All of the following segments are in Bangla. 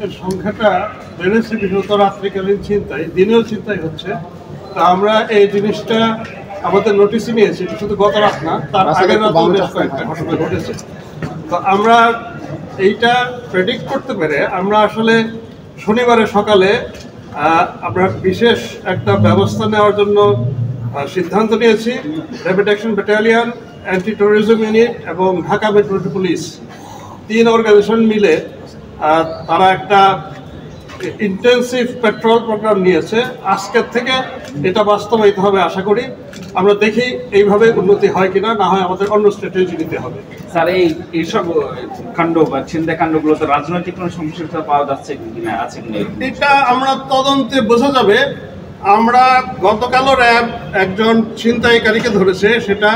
এর সংখ্যাটা বেড়েছে, বিশেষত রাত্রিকালীন চিন্তায়, দিনেও চিন্তাই হচ্ছে। তা আমরা এই জিনিসটা আমাদের নোটিশে নিয়েছি, শুধু গত রাত না, তার আগের রাত বেশ কয়েকটা ঘটনা ঘটেছে। তো আমরা এইটা প্রেডিক্ট করতে পেরে আমরা আসলে শনিবারের সকালে আমরা বিশেষ একটা ব্যবস্থা নেওয়ার জন্য সিদ্ধান্ত নিয়েছি। Rapid action battalion, anti terrorism unit এবং ঢাকা মেট্রোপলিটন পুলিশ, 3 অর্গানাইজেশন মিলে তারা একটা ইন্টেন্সিভ পেট্রোল প্রোগ্রাম নিয়েছে। আজকের থেকে এটা বাস্তবায়িত হবে আশা করি। আমরা দেখি এইভাবে উন্নতি হয় কিনা, না হয় আমাদের অন্য স্ট্র্যাটেজি নিতে হবে। স্যার, এইসব কাণ্ড বা ছিনতাই কাণ্ডগুলোতে রাজনৈতিক কোনো সমস্যা পাওয়া যাচ্ছে কিনা, আছে কিনা, এটা আমরা তদন্তে বোঝা যাবে। আমরা গতকালও র্যাব একজন ছিনতাইকারীকে ধরেছে, সেটা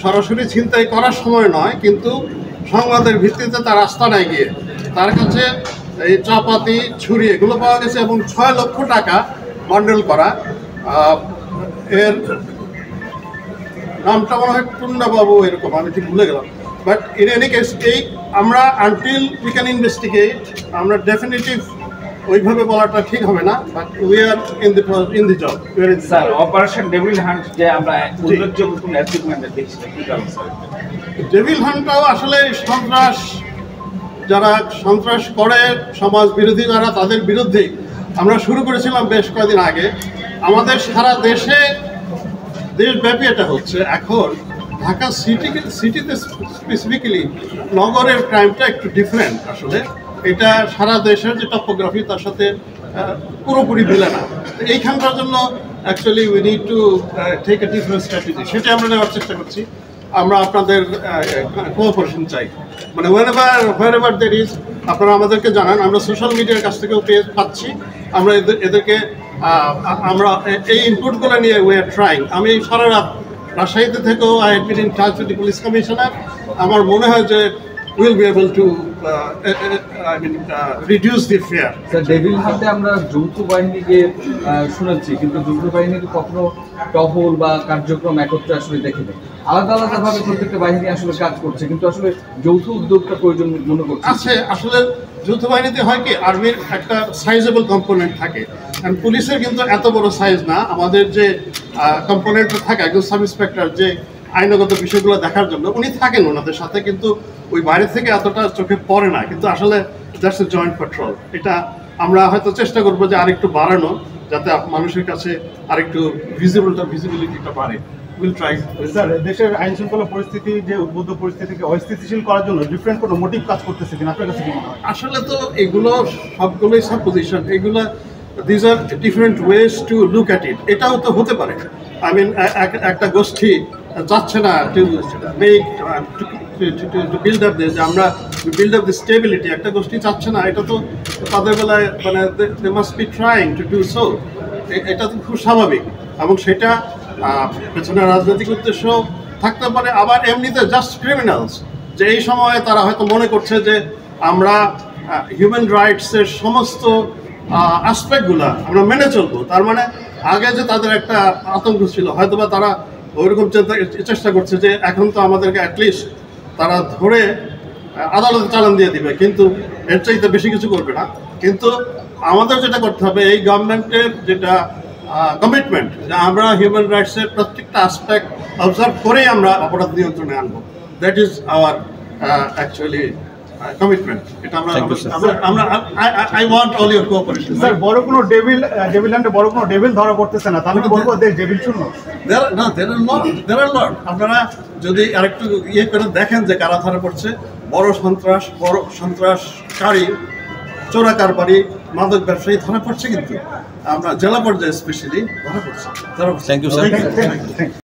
সরাসরি ছিনতাই করার সময় নয়, কিন্তু সংবাদের ভিত্তিতে তার আস্তানায় গিয়ে তার কাছে এই চাপাতি, ছুরি এগুলো পাওয়া গেছে এবং 6 লক্ষ টাকা বান্ডেল করা। এর নামটা মনে হয় টুন্ডাবাবু, এরকম, আমি ঠিক ভুলে গেলাম। বাট ইন এনি কেস, এই আমরা আনটিল উই ক্যান ইনভেস্টিগেট, আমরা ডেফিনেটিভ ওইভাবে বলাটা ঠিক হবে না, but we are in the job. Sir, operation devil hunt যে আমরা উল্লেখযোগ্য কোনো অ্যাচিভমেন্ট দেখছি, কি কারণ স্যার? ডেভিল হান্টটাও আসলে সন্ত্রাস, যারা সন্ত্রাস করে, সমাজ বিরোধী যারা, তাদের বিরুদ্ধেই আমরা শুরু করেছিলাম বেশ কয়েকদিন আগে। আমাদের সারা দেশব্যাপী এটা হচ্ছে। এখন ঢাকা সিটিতে স্পেসিফিক্যালি নগরের ক্রাইমটা একটু ডিফারেন্ট আসলে। এটা সারা দেশের যে টপোগ্রাফি তার সাথে পুরোপুরি মিলে না। এইখানটার জন্য actually we need to take a different strategy, সেটা আমরা নেওয়ার চেষ্টা করছি। আমরা আপনাদের কোঅপারেশন চাই, মানে wherever there is, আপনারা আমাদেরকে জানান। আমরা সোশ্যাল মিডিয়ার কাছ থেকেও পাচ্ছি, আমরা এদেরকে আমরা এই ইনপুটগুলো নিয়ে উই আর ট্রাইং। আমি সারা রাত রাজশাহীতে থেকেও I had been in touch with the police commissioner. আমার মনে হয় যে will be able to reduce the fear. Sir, devil হান্টে আমরা যৌথ বাহিনীকে শুনেছি, কিন্তু যৌথ বাহিনীর কখনো টহল বা কার্যক্রম একত্রে আসলে দেখিনি। আলাদা আলাদাভাবে প্রত্যেকটা বাহিনী আসলে কাজ করছে, কিন্তু আসলে যৌথ উদ্যোগটা প্রয়োজন মনে করছে। আসলে যৌথ বাহিনীতে হয় কি, আর্মির একটা সাইজেবল কম্পোনেন্ট থাকে, কারণ পুলিশের কিন্তু এত বড় সাইজ না। আমাদের যে কম্পোনেন্টটা থাকে, একজন সাব ইন্সপেক্টর যে আইনগত বিষয়গুলো দেখার জন্য উনি থাকেন ওনাদের সাথে, কিন্তু ওই বাইরে থেকে এতটা চোখে পড়ে না। কিন্তু আসলে দ্যাটস এ জয়েন্ট পেট্রোল। এটা আমরা হয়তো চেষ্টা করবো যে আরেকটু বাড়ানো, যাতে মানুষের কাছে আরেকটু ভিজিবিলিটিটা বাড়ে। Will try. স্যার, দেশের আইন শৃঙ্খলা পরিস্থিতি, যে উদ্বুদ্ধ পরিস্থিতিকে অস্থিতিশীল করার জন্য ডিফারেন্ট কোনো মোটিভ কাজ করতেছে কিনা আপনার কাছে কি মনে হয়? আসলে তো এগুলো সবগুলোই সাপোজিশন, এগুলো these are different ways to look at it. এটাও তো হতে পারে। আই মিন, একটা গোষ্ঠী চাচ্ছে না to make to build up this, আমরা বিল্ড আপ দি স্টেবিলিটি, একটা গোষ্ঠী চাচ্ছে না, এটা তো তাদের বেলায় মানে they must be trying to do so. এটা তো খুব স্বাভাবিক, এবং সেটা পেছনে রাজনৈতিক উদ্দেশ্য থাকতে পারে। আবার এমনিতে জাস্ট ক্রিমিনালস, যে এই সময়ে তারা হয়তো মনে করছে যে আমরা হিউম্যান রাইটসের সমস্ত অ্যাসপেক্টগুলো আমরা মেনে চলবো। তার মানে আগে যে তাদের একটা আতঙ্ক ছিল, হয়তো বা তারা ওইরকম চেষ্টা করছে যে এখন তো আমাদেরকে অ্যাটলিস্ট তারা ধরে আদালতে চালান দিয়ে দিবে, কিন্তু এর চাইতে বেশি কিছু করবে না। কিন্তু আমাদের যেটা করতে হবে, এই গভর্নমেন্টের যেটা কমিটমেন্ট, যে আমরা হিউম্যান রাইটসের প্রত্যেকটা অ্যাসপেক্ট অবজার্ভ করেই আমরা অপরাধ নিয়ন্ত্রণে আনবো। That is our actually commitment. এটা আমরা I want all your cooperation. Sir, বড় কোনো ডেভিল হান্টে বড় কোনো ডেভিল ধরা পড়তেছে না, তাহলে কি বলবো ডেভিল শূন্য? there are lot। আপনারা যদি আরেকটু ইয়ে করে দেখেন যে কারা ধরা পড়ছে, বড় সন্ত্রাসকারী, চোরা কারবারি, মাদক ব্যবসায়ী ধরা পড়ছে, কিন্তু আমরা জেলা পর্যায়ে স্পেশালি ধরা পড়ছে। Thank you sir.